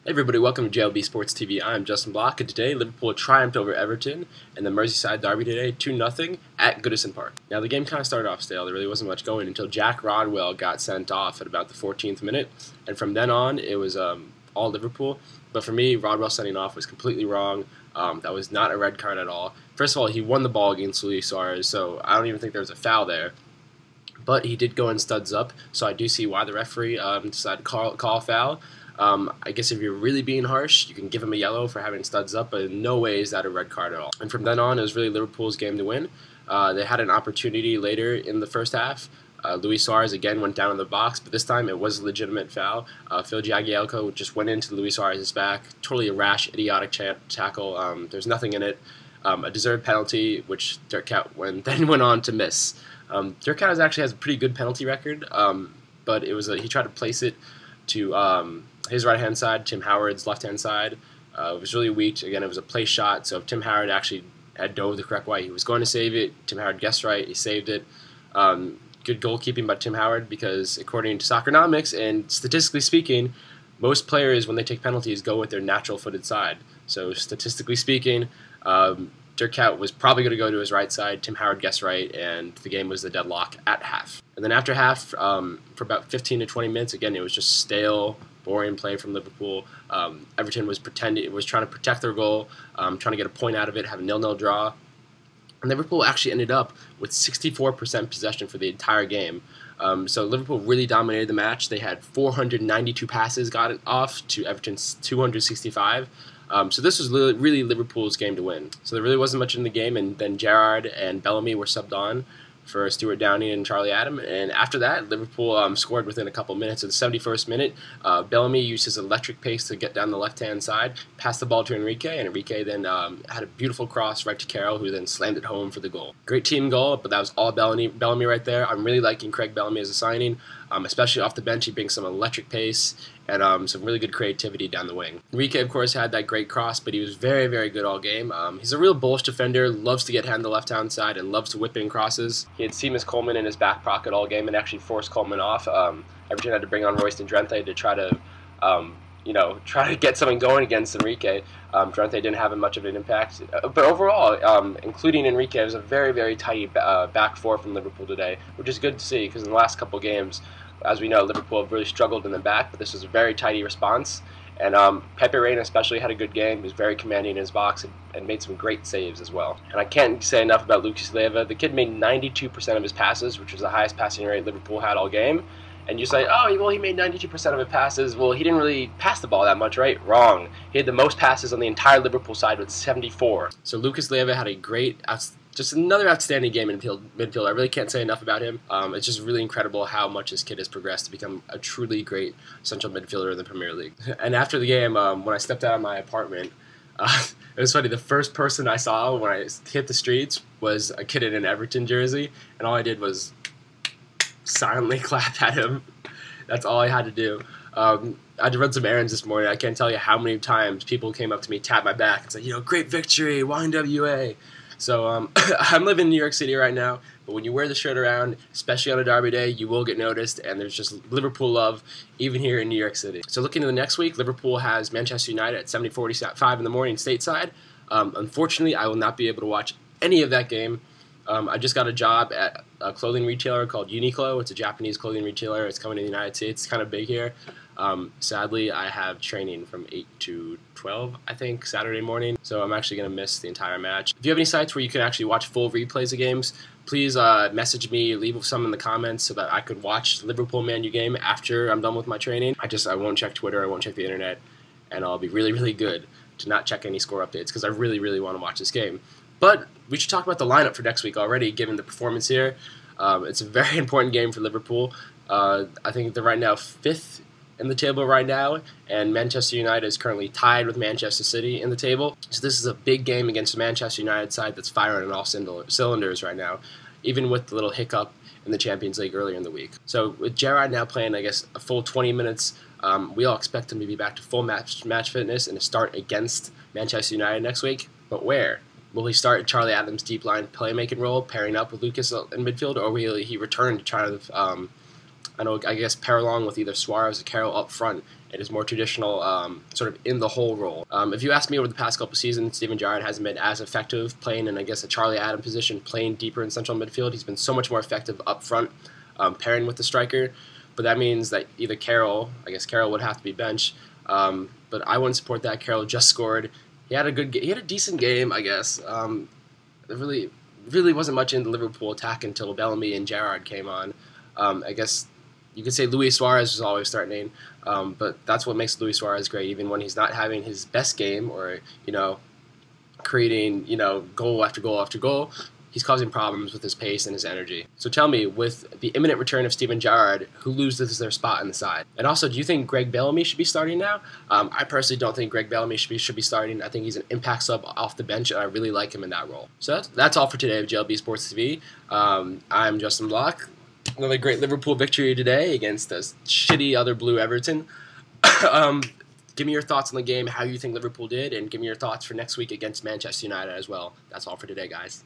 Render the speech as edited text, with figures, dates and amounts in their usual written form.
Hey everybody, welcome to JLB Sports TV. I'm Justin Block, and today Liverpool triumphed over Everton in the Merseyside derby today, 2-0 at Goodison Park. Now the game kind of started off stale. There really wasn't much going until Jack Rodwell got sent off at about the 14th minute, and from then on it was all Liverpool. But for me, Rodwell sending off was completely wrong. That was not a red card at all. First of all, he won the ball against Luis Suarez, so I don't even think there was a foul there. But he did go in studs up, so I do see why the referee decided to call a foul. I guess if you're really being harsh, you can give him a yellow for having studs up, but in no way is that a red card at all. And from then on, it was really Liverpool's game to win. They had an opportunity later in the first half. Luis Suarez again went down in the box, but this time it was a legitimate foul. Phil Jagielka just went into Luis Suarez's back. Totally a rash, idiotic tackle. There's nothing in it. A deserved penalty, which Dirk Kuyt then went on to miss. Dirk Kuyt actually has a pretty good penalty record, but it was he tried to place it to his right-hand side, Tim Howard's left-hand side. It was really weak. Again, it was a place shot, so if Tim Howard actually had dove the correct way, he was going to save it. Tim Howard guessed right. He saved it. Good goalkeeping by Tim Howard because, according to Soccernomics, and statistically speaking, most players, when they take penalties, go with their natural-footed side. So statistically speaking, Dirk Kuyt was probably going to go to his right side. Tim Howard guessed right, and the game was the deadlock at half. And then after half, for about 15 to 20 minutes, again, it was just stale, boring play from Liverpool. Everton was trying to protect their goal, trying to get a point out of it, have a 0-0 draw. And Liverpool actually ended up with 64% possession for the entire game. So Liverpool really dominated the match. They had 492 passes got off to Everton's 265. So this was really Liverpool's game to win. So there really wasn't much in the game, and then Gerrard and Bellamy were subbed on for Stuart Downey and Charlie Adam. And after that, Liverpool scored within a couple minutes. At the 71st minute, Bellamy used his electric pace to get down the left-hand side, passed the ball to Enrique, and Enrique then had a beautiful cross right to Carroll, who then slammed it home for the goal. Great team goal, but that was all Bellamy right there. I'm really liking Craig Bellamy as a signing, especially off the bench. He brings some electric pace and some really good creativity down the wing. Enrique, of course, had that great cross, but he was very, very good all game. He's a real bullish defender, loves to get hand the left-hand side, and loves to whip in crosses. He had Seamus Coleman in his back pocket all game and actually forced Coleman off. Everton had to bring on Royston Drenthe to try to get something going against Enrique. Drenthe didn't have much of an impact. But overall, including Enrique, it was a very, very tight back four from Liverpool today, which is good to see because in the last couple games, as we know, Liverpool have really struggled in the back, but this was a very tidy response. And Pepe Reina especially had a good game. He was very commanding in his box and made some great saves as well. And I can't say enough about Lucas Leiva. The kid made 92% of his passes, which was the highest passing rate Liverpool had all game. And you say, oh, well, he made 92% of his passes. Well, he didn't really pass the ball that much, right? Wrong. He had the most passes on the entire Liverpool side with 74. So Lucas Leiva had a just another outstanding game in midfield. I really can't say enough about him. It's just really incredible how much this kid has progressed to become a truly great central midfielder in the Premier League. And after the game, when I stepped out of my apartment, it was funny. The first person I saw when I hit the streets was a kid in an Everton jersey, and all I did was silently clap at him. That's all I had to do. I had to run some errands this morning. I can't tell you how many times people came up to me, tapped my back, and said, great victory, YNWA. So I'm living in New York City right now, but when you wear the shirt around, especially on a derby day, you will get noticed, and there's just Liverpool love even here in New York City. So looking to the next week, Liverpool has Manchester United at 7:45 in the morning stateside. Unfortunately, I will not be able to watch any of that game. I just got a job at a clothing retailer called Uniqlo. It's a Japanese clothing retailer. It's coming to the United States. It's kind of big here. Sadly, I have training from 8 to 12, I think, Saturday morning. So I'm actually going to miss the entire match. If you have any sites where you can actually watch full replays of games, please message me, leave some in the comments so that I could watch the Liverpool Man U game after I'm done with my training. I won't check Twitter. I won't check the internet. And I'll be really, really good to not check any score updates because I really, really want to watch this game. But we should talk about the lineup for next week already, given the performance here. It's a very important game for Liverpool. I think they're right now 5th in the table right now, and Manchester United is currently tied with Manchester City in the table. So this is a big game against the Manchester United side that's firing on all cylinders right now, even with the little hiccup in the Champions League earlier in the week. So with Gerrard now playing, I guess, a full 20 minutes, we all expect him to be back to full match fitness and to start against Manchester United next week. But where? Will he start Charlie Adams' deep line playmaking role, pairing up with Lucas in midfield, or will he return to try to, I guess, pair along with either Suarez or Carroll up front in his more traditional sort of in the hole role. If you ask me, over the past couple seasons, Steven Gerrard hasn't been as effective playing in, I guess, a Charlie Adam position, playing deeper in central midfield. He's been so much more effective up front, pairing with the striker. But that means that either Carroll would have to be benched. But I wouldn't support that. Carroll just scored. He had a decent game, I guess. It really wasn't much in the Liverpool attack until Bellamy and Gerrard came on. I guess you could say Luis Suarez was always starting, but that's what makes Luis Suarez great. Even when he's not having his best game, or creating goal after goal after goal, he's causing problems with his pace and his energy. So tell me, with the imminent return of Steven Gerrard, who loses their spot in the side? And also, do you think Greg Bellamy should be starting now? I personally don't think Greg Bellamy should be starting. I think he's an impact sub off the bench, and I really like him in that role. So that's all for today of JLB Sports TV. I'm Justin Block. Another great Liverpool victory today against a shitty other blue Everton. Give me your thoughts on the game, how you think Liverpool did, and give me your thoughts for next week against Manchester United as well. That's all for today, guys.